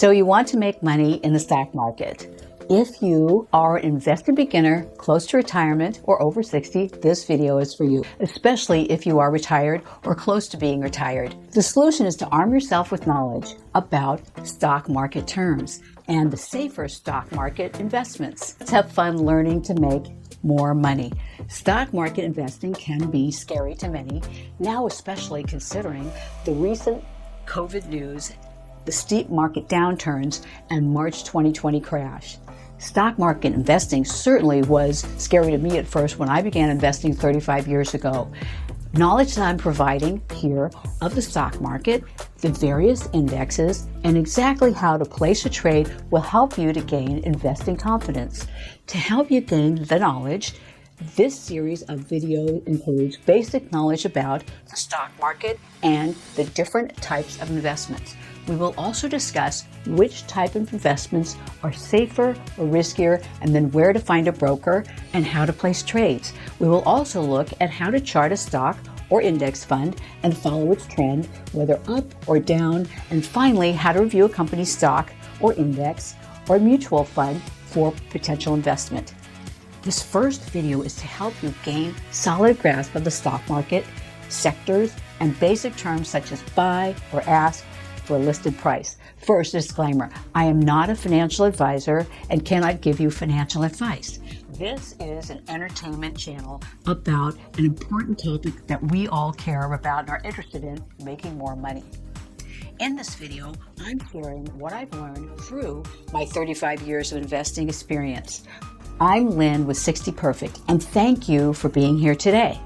So you want to make money in the stock market. If you are an investor beginner, close to retirement, or over 60, this video is for you, especially if you are retired or close to being retired. The solution is to arm yourself with knowledge about stock market terms and the safer stock market investments. Let's have fun learning to make more money. Stock market investing can be scary to many, now especially considering the recent COVID news, the steep market downturns, and March 2020 crash. Stock market investing certainly was scary to me at first when I began investing 35 years ago. Knowledge that I'm providing here of the stock market, the various indexes, and exactly how to place a trade will help you to gain investing confidence. To help you gain the knowledge, this series of videos includes basic knowledge about the stock market and the different types of investments. We will also discuss which type of investments are safer or riskier, and then where to find a broker and how to place trades. We will also look at how to chart a stock or index fund and follow its trend, whether up or down, and finally, how to review a company's stock or index or mutual fund for potential investment. This first video is to help you gain solid grasp of the stock market, sectors, and basic terms such as buy or ask for a listed price. First, disclaimer, I am not a financial advisor and cannot give you financial advice. This is an entertainment channel about an important topic that we all care about and are interested in, making more money. In this video, I'm sharing what I've learned through my 35 years of investing experience. I'm Lynn with 60 Perfect, and thank you for being here today.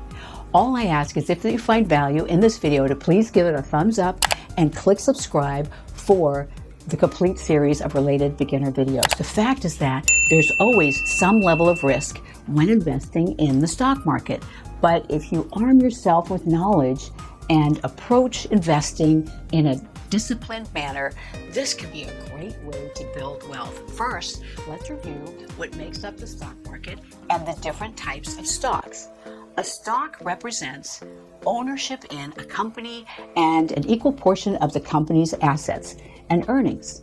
All I ask is if you find value in this video to please give it a thumbs up and click subscribe for the complete series of related beginner videos. The fact is that there's always some level of risk when investing in the stock market. But if you arm yourself with knowledge and approach investing in a disciplined manner, this can be a great way to build wealth. First, let's review what makes up the stock market and the different types of stocks. A stock represents ownership in a company and an equal portion of the company's assets and earnings.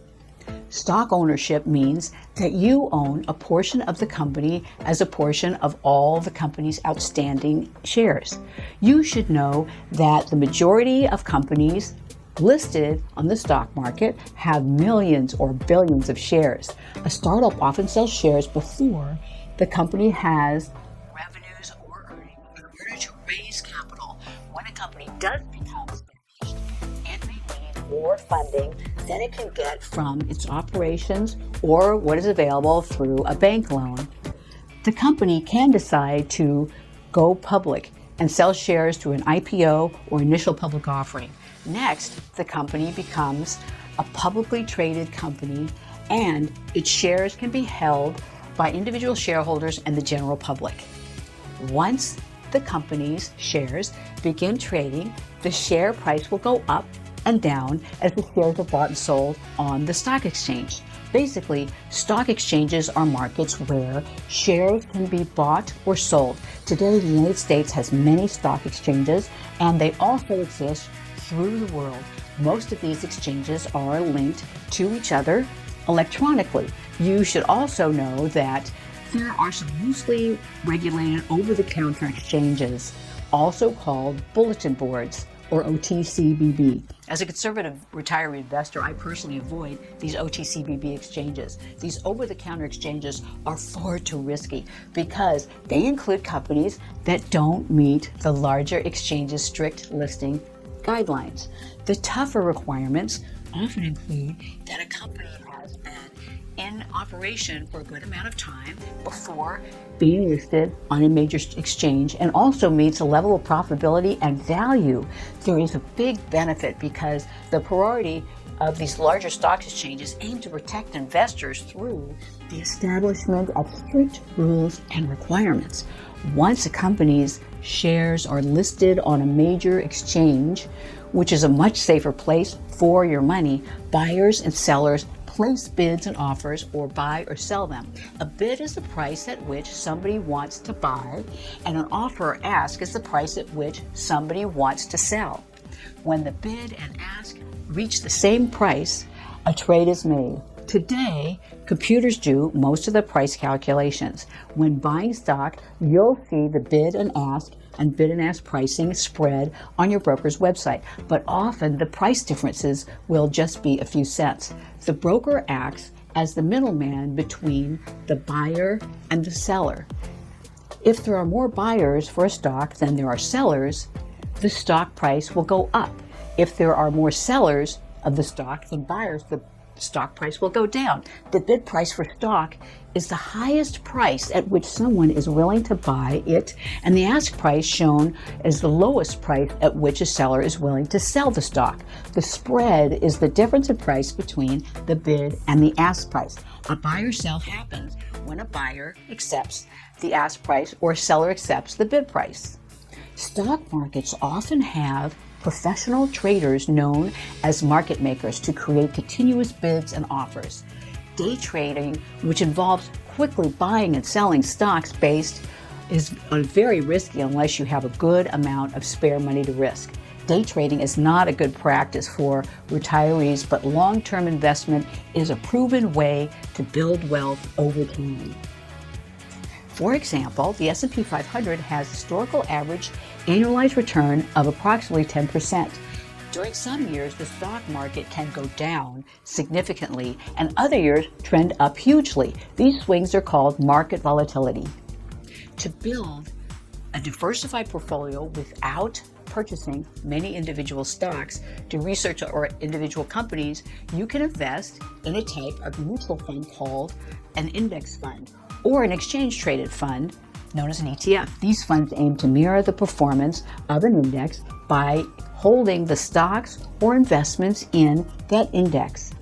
Stock ownership means that you own a portion of the company as a portion of all the company's outstanding shares. You should know that the majority of companies listed on the stock market have millions or billions of shares. A startup often sells shares before the company has revenues or earnings in order to raise capital. When a company does become established, it may need more funding than it can get from its operations or what is available through a bank loan. The company can decide to go public and sell shares through an IPO or initial public offering. Next, the company becomes a publicly traded company, and its shares can be held by individual shareholders and the general public. Once the company's shares begin trading, the share price will go up and down as the shares are bought and sold on the stock exchange. Basically, stock exchanges are markets where shares can be bought or sold. Today, the United States has many stock exchanges, and they also exist through the world. Most of these exchanges are linked to each other electronically. You should also know that there are some loosely regulated over-the-counter exchanges, also called bulletin boards, or OTCBB. As a conservative retiree investor, I personally avoid these OTCBB exchanges. These over-the-counter exchanges are far too risky because they include companies that don't meet the larger exchange's strict listing guidelines. The tougher requirements often include that a company has been in operation for a good amount of time before being listed on a major exchange and also meets a level of profitability and value. There is a big benefit because the priority of these larger stock exchanges aim to protect investors through the establishment of strict rules and requirements. Once a company's shares are listed on a major exchange, which is a much safer place for your money, buyers and sellers place bids and offers or buy or sell them. A bid is the price at which somebody wants to buy, and an offer or ask is the price at which somebody wants to sell. When the bid and ask reach the same price, a trade is made. Today, computers do most of the price calculations. When buying stock, you'll see the bid and ask pricing spread on your broker's website, but often the price differences will just be a few cents. The broker acts as the middleman between the buyer and the seller. If there are more buyers for a stock than there are sellers, the stock price will go up. If there are more sellers of the stock than buyers, the stock price will go down. The bid price for stock is the highest price at which someone is willing to buy it, and the ask price shown as the lowest price at which a seller is willing to sell the stock. The spread is the difference in price between the bid and the ask price. A buy or sell happens when a buyer accepts the ask price or a seller accepts the bid price. Stock markets often have professional traders known as market makers to create continuous bids and offers. Day trading, which involves quickly buying and selling stocks is very risky unless you have a good amount of spare money to risk. Day trading is not a good practice for retirees, but long-term investment is a proven way to build wealth over time. For example, the S&P 500 has historical average annualized return of approximately 10%. During some years, the stock market can go down significantly, and other years trend up hugely. These swings are called market volatility. To build a diversified portfolio without purchasing many individual stocks to research or individual companies, you can invest in a type of mutual fund called an index fund or an exchange-traded fund known as an ETF. These funds aim to mirror the performance of an index by holding the stocks or investments in that index.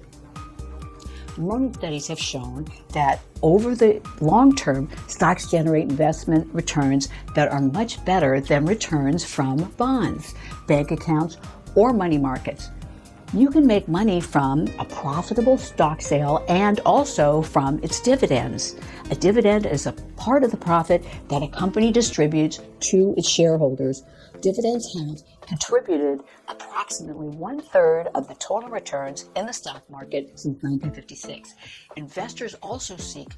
Many studies have shown that over the long term, stocks generate investment returns that are much better than returns from bonds, bank accounts, or money markets. You can make money from a profitable stock sale and also from its dividends. A dividend is a part of the profit that a company distributes to its shareholders. Dividends have contributed approximately 1/3 of the total returns in the stock market since 1956. Investors also seek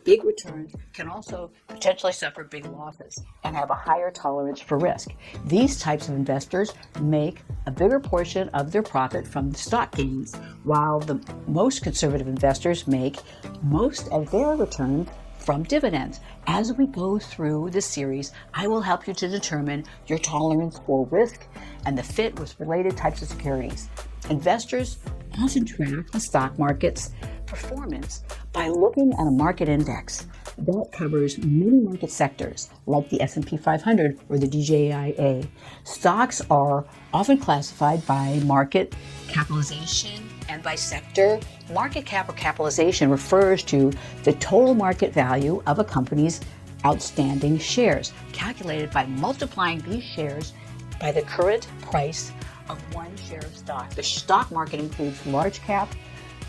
big returns, can also potentially suffer big losses, and have a higher tolerance for risk. These types of investors make a bigger portion of their profit from the stock gains, while the most conservative investors make most of their returns from dividends. As we go through this series, I will help you to determine your tolerance for risk and the fit with related types of securities. Investors often track the stock market's performance by looking at a market index that covers many market sectors like the S&P 500 or the DJIA. Stocks are often classified by market capitalization and by sector. Market cap or capitalization refers to the total market value of a company's outstanding shares, calculated by multiplying these shares by the current price of one share of stock. The stock market includes large cap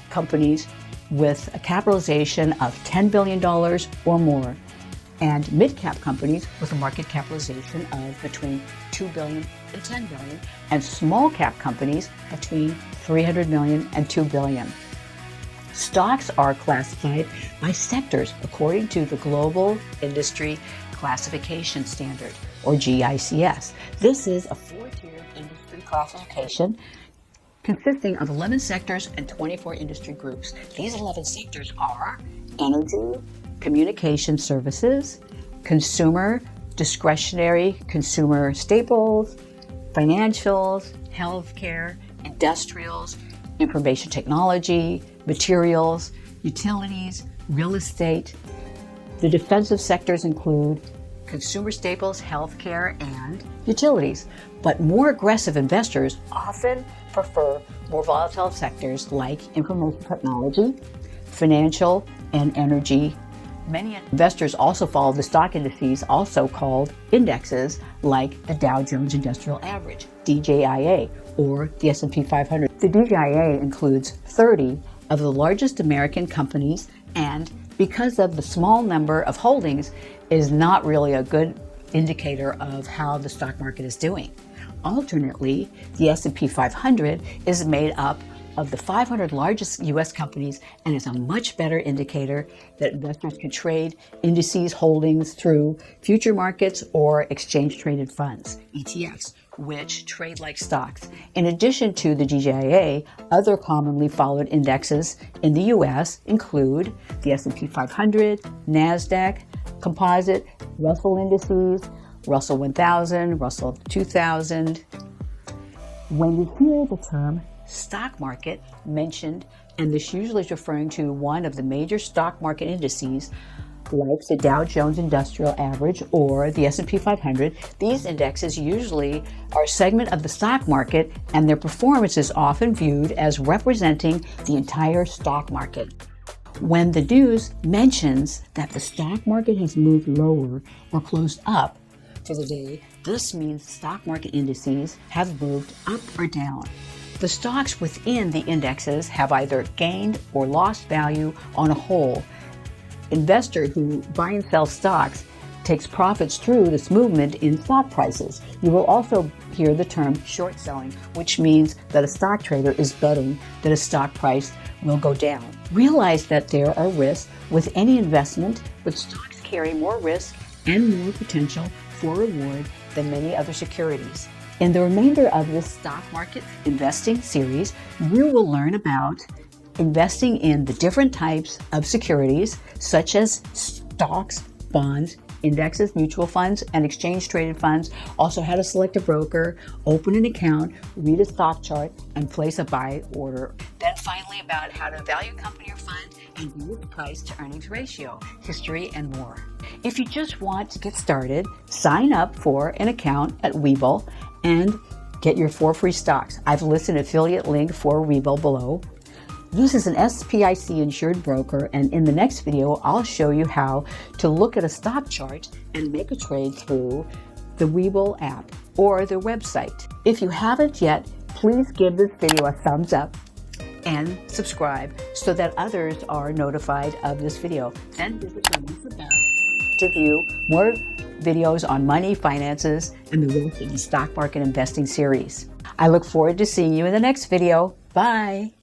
companies with a capitalization of $10 billion or more, and mid-cap companies with a market capitalization of between $2 billion and $10 billion, and small-cap companies between $300 million and $2 billion. Stocks are classified by sectors according to the Global Industry Classification Standard, or GICS. This is a 4-tiered industry classification consisting of 11 sectors and 24 industry groups. These 11 sectors are energy, communication services, consumer, discretionary consumer staples, financials, healthcare, industrials, information technology, materials, utilities, real estate. The defensive sectors include consumer staples, healthcare, and utilities. But more aggressive investors often prefer more volatile sectors like information technology, financial, and energy. Many investors also follow the stock indices, also called indexes, like the Dow Jones Industrial Average, DJIA, or the S&P 500. The DJIA includes 30 of the largest American companies, and because of the small number of holdings, is not really a good indicator of how the stock market is doing. Alternately, the S&P 500 is made up of the 500 largest U.S. companies and is a much better indicator that investors can trade indices holdings through future markets or exchange-traded funds, ETFs, which trade like stocks. In addition to the GJIA, other commonly followed indexes in the U.S. include the S&P 500, NASDAQ, Composite, Russell indices, Russell 1000, Russell 2000. When you hear the term stock market mentioned, and this usually is referring to one of the major stock market indices, like the Dow Jones Industrial Average or the S&P 500, these indexes usually are a segment of the stock market, and their performance is often viewed as representing the entire stock market. When the news mentions that the stock market has moved lower or closed up for the day, this means stock market indices have moved up or down. The stocks within the indexes have either gained or lost value on a whole. Investor who buy and sell stocks takes profits through this movement in stock prices. You will also hear the term short selling, which means that a stock trader is betting that a stock price will go down. Realize that there are risks with any investment, but stocks carry more risk and more potential for reward than many other securities. In the remainder of this stock market investing series, you will learn about investing in the different types of securities, such as stocks, bonds, indexes, mutual funds, and exchange-traded funds. Also how to select a broker, open an account, read a stock chart, and place a buy order. Then finally about how to value a company or fund and view the price to earnings ratio, history, and more. If you just want to get started, sign up for an account at Webull and get your 4 free stocks. I've listed an affiliate link for Webull below. This is an SPIC insured broker, and in the next video, I'll show you how to look at a stock chart and make a trade through the Webull app or their website. If you haven't yet, please give this video a thumbs up and subscribe so that others are notified of this video. Then visit the link above to view more videos on money, finances, and the rest of the stock market investing series. I look forward to seeing you in the next video. Bye.